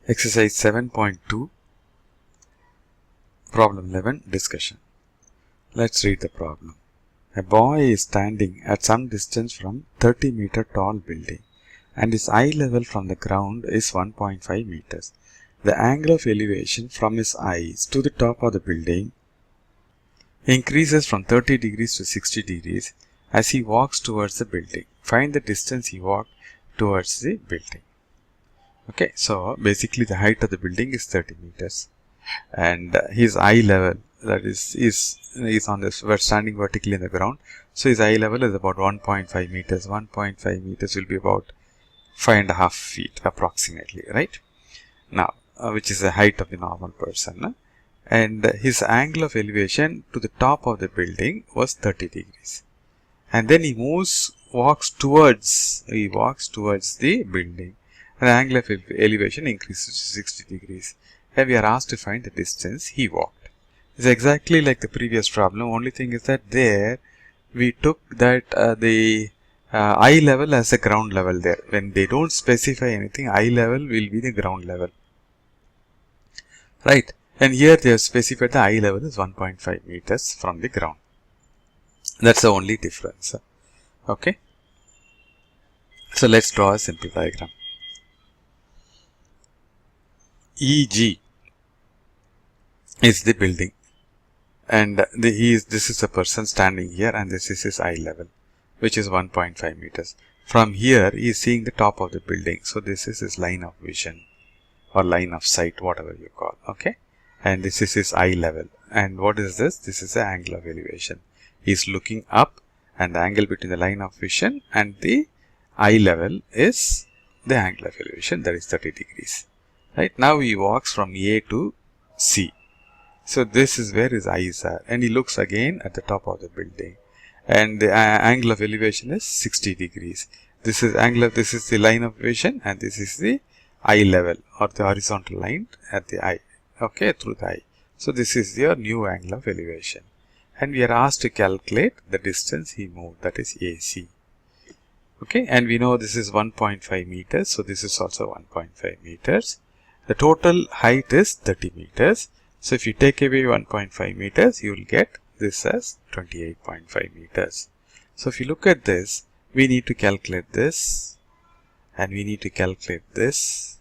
Exercise 7.2, Problem 11, Discussion. Let's read the problem. A boy is standing at some distance from 30-meter tall building and his eye level from the ground is 1.5 meters. The angle of elevation from his eyes to the top of the building increases from 30 degrees to 60 degrees as he walks towards the building. Find the distance he walked towards the building. Okay, so basically the height of the building is 30 meters and his eye level, that is on this, we're standing vertically in the ground, so his eye level is about 1.5 meters. 1.5 meters will be about 5.5 feet approximately, right? Now, which is the height of the normal person. And his angle of elevation to the top of the building was 30 degrees. And then he walks towards the building. And the angle of elevation increases to 60 degrees. And we are asked to find the distance he walked. It's exactly like the previous problem. Only thing is that there we took that the eye level as a ground level there. When they don't specify anything, eye level will be the ground level. Right? And here they have specified the eye level is 1.5 meters from the ground. That's the only difference. Okay? So let's draw a simple diagram. EG is the building, and this is a person standing here, and this is his eye level, which is 1.5 meters. From here, he is seeing the top of the building, so this is his line of vision or line of sight, whatever you call. Okay, and this is his eye level. And what is this? This is the angle of elevation. He is looking up, and the angle between the line of vision and the eye level is the angle of elevation, that is 30 degrees. Right, now he walks from A to C. So this is where his eyes are, and he looks again at the top of the building, and the angle of elevation is 60 degrees. This is the line of vision, and this is the eye level or the horizontal line at the eye. Okay, through the eye. So this is your new angle of elevation, and we are asked to calculate the distance he moved, that is AC. Okay, and we know this is 1.5 meters, so this is also 1.5 meters. The total height is 30 meters. So if you take away 1.5 meters, you will get this as 28.5 meters. So if you look at this, we need to calculate this, and we need to calculate this,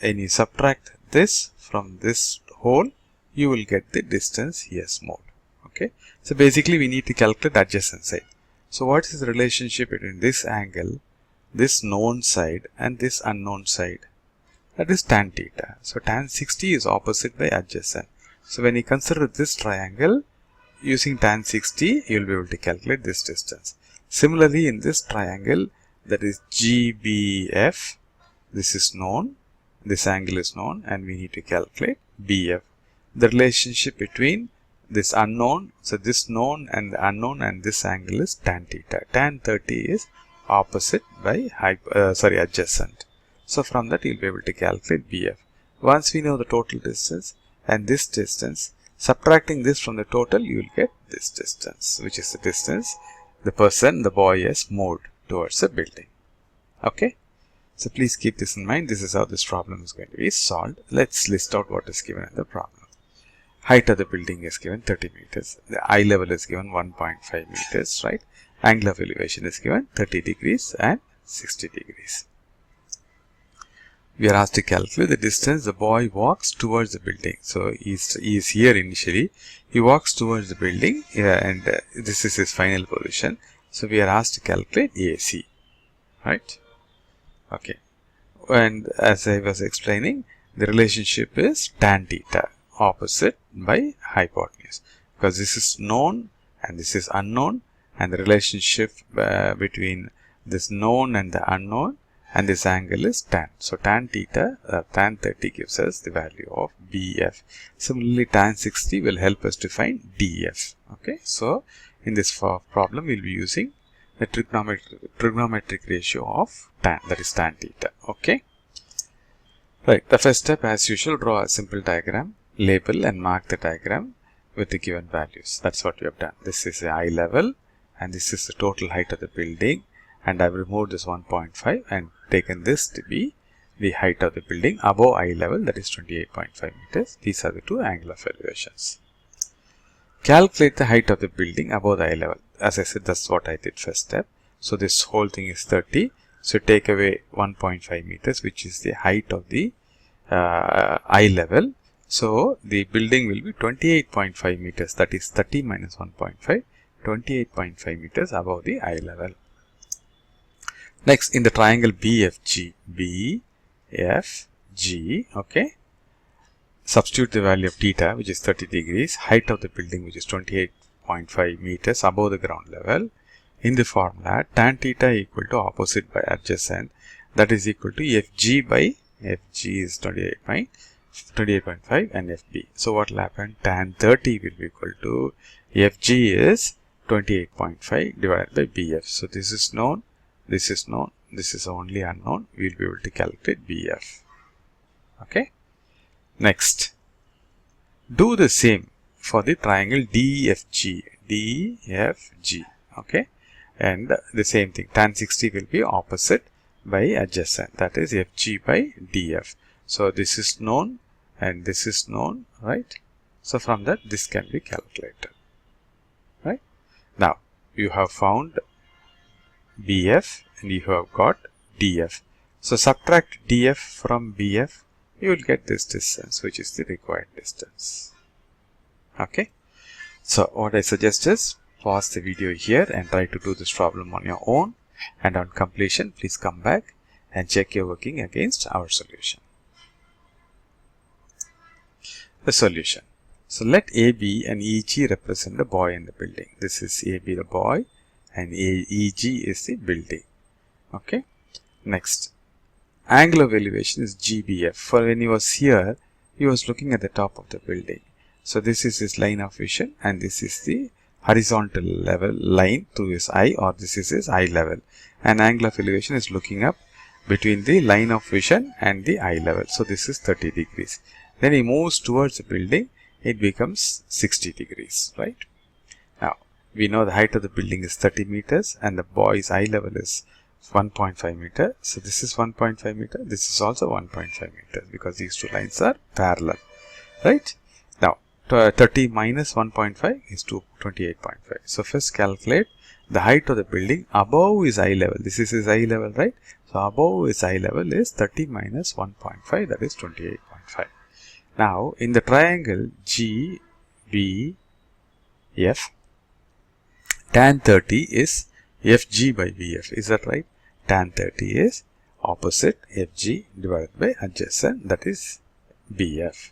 and you subtract this from this whole, you will get the distance he has moved. Okay, so basically we need to calculate adjacent side. So what is the relationship between this angle, this known side, and this unknown side? That is tan theta. So tan 60 is opposite by adjacent. So when you consider this triangle, using tan 60, you will be able to calculate this distance. Similarly, in this triangle, that is GBF, this is known, this angle is known, and we need to calculate BF. The relationship between this unknown, so this known and the unknown, and this angle is tan theta. Tan 30 is opposite by adjacent. So from that you will be able to calculate BF. Once we know the total distance and this distance, subtracting this from the total, you will get this distance, which is the distance the boy has moved towards the building. Okay. So please keep this in mind. This is how this problem is going to be solved. Let's list out what is given in the problem. Height of the building is given 30 meters. The eye level is given 1.5 meters, right? Angle of elevation is given 30 degrees and 60 degrees. We are asked to calculate the distance the boy walks towards the building. So he is here initially. He walks towards the building, and this is his final position. So we are asked to calculate AC, right? Okay. And as I was explaining, the relationship is tan theta, opposite by hypotenuse, because this is known and this is unknown, and the relationship between this known and the unknown, and this angle is tan. So tan theta, tan 30 gives us the value of BF. Similarly, tan 60 will help us to find DF. Okay, so in this problem, we will be using the trigonometric ratio of tan, that is tan theta. Okay, right. The first step, as usual, draw a simple diagram, label and mark the diagram with the given values. That's what we have done. This is the eye level, and this is the total height of the building. And I've removed this 1.5 and taken this to be the height of the building above eye level, that is 28.5 meters. These are the two angle of elevations. Calculate the height of the building above the eye level. As I said, that's what I did first step. So this whole thing is 30. So take away 1.5 meters, which is the height of the eye level. So the building will be 28.5 meters. That is 30 minus 1.5, 28.5 meters above the eye level. Next, in the triangle BFG, okay, substitute the value of theta, which is 30 degrees, height of the building, which is 28.5 meters above the ground level. In the formula, tan theta equal to opposite by adjacent, that is equal to FG by FG is 28.5 and FB. So what will happen? Tan 30 will be equal to FG is 28.5 divided by BF. So this is known, this is known, this is only unknown. We will be able to calculate BF. Okay. Next, do the same for the triangle DFG. Okay. And the same thing, tan 60 will be opposite by adjacent, that is FG by DF. So this is known and this is known, right? So from that, this can be calculated, right? Now, you have found BF and you have got DF. So subtract DF from BF, you will get this distance, which is the required distance. Okay. So what I suggest is pause the video here and try to do this problem on your own, and on completion please come back and check your working against our solution. The solution. So let AB and EG represent the boy in the building. This is AB the boy and EG is the building. Okay. Next, angle of elevation is GBF. For when he was here, he was looking at the top of the building. So this is his line of vision and this is the horizontal level line to his eye, or this is his eye level. And angle of elevation is looking up between the line of vision and the eye level. So this is 30 degrees. Then he moves towards the building, it becomes 60 degrees, right? Now, we know the height of the building is 30 meters and the boy's eye level is 1.5 meter. So this is 1.5 meter. This is also 1.5 meters because these two lines are parallel, right? Now, 30 minus 1.5 is 28.5. So first calculate the height of the building above his eye level. This is his eye level, right? So above his eye level is 30 minus 1.5, that is 28.5. Now, in the triangle GBF, tan 30 is FG by BF. Is that right? Tan 30 is opposite FG divided by adjacent, that is BF.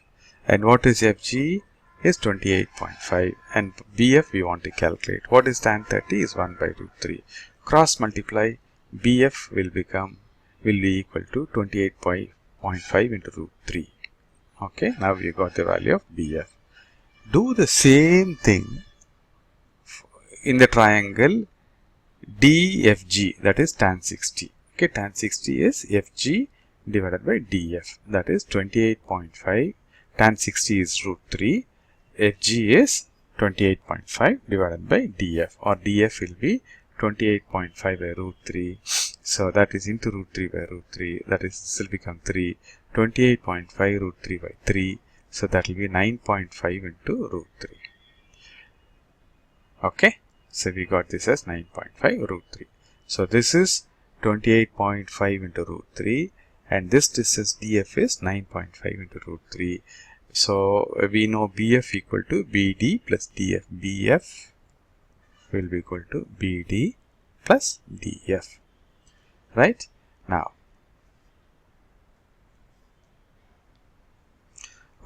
And what is FG? Is 28.5 and BF we want to calculate. What is tan 30? Is 1 by root 3. Cross multiply, BF will be equal to 28.5 into root 3. Okay, now we got the value of BF. Do the same thing in the triangle DFG, that is tan 60. Okay, tan 60 is FG divided by DF, that is 28.5. Tan 60 is root 3. FG is 28.5 divided by DF, or DF will be 28.5 by root 3. So that is into root 3 by root 3. That is, this will become 3. 28.5 root 3 by 3. So that will be 9.5 into root 3. Okay. So we got this as 9.5 root 3. So this is 28.5 into root 3. And this distance DF is 9.5 into root 3. So we know BF equal to BD plus DF. BF will be equal to BD plus DF. Right? Now,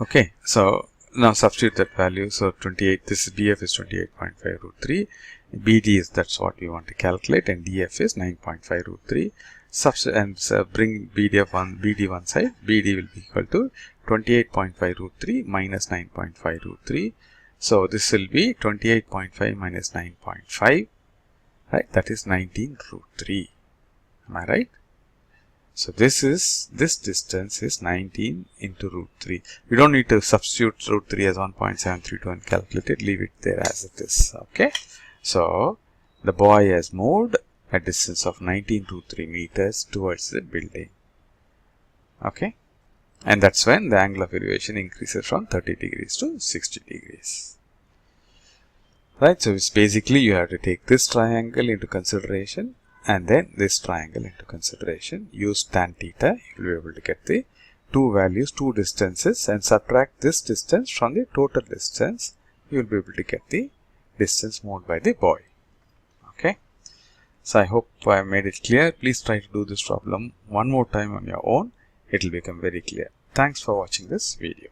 okay, so now substitute that value. So 28, this is BF is 28.5 root 3. BD is, that's what we want to calculate, and DF is 9.5 root 3. Substitute and bring BD one side. BD will be equal to 28.5 root 3 minus 9.5 root 3. So this will be 28.5 minus 9.5, right? That is 19 root 3. Am I right? So this distance is 19 into root 3. We don't need to substitute root 3 as 1.732 and calculate it. Leave it there as it is. Okay. So the boy has moved a distance of 19 root 3 meters towards the building. Okay, and that's when the angle of elevation increases from 30 degrees to 60 degrees. Right, so it's basically you have to take this triangle into consideration and then this triangle into consideration. Use tan theta, you will be able to get the two values, two distances, and subtract this distance from the total distance. You will be able to get the distance moved by the boy. Okay, so I hope I made it clear. Please try to do this problem one more time on your own. It will become very clear. Thanks for watching this video.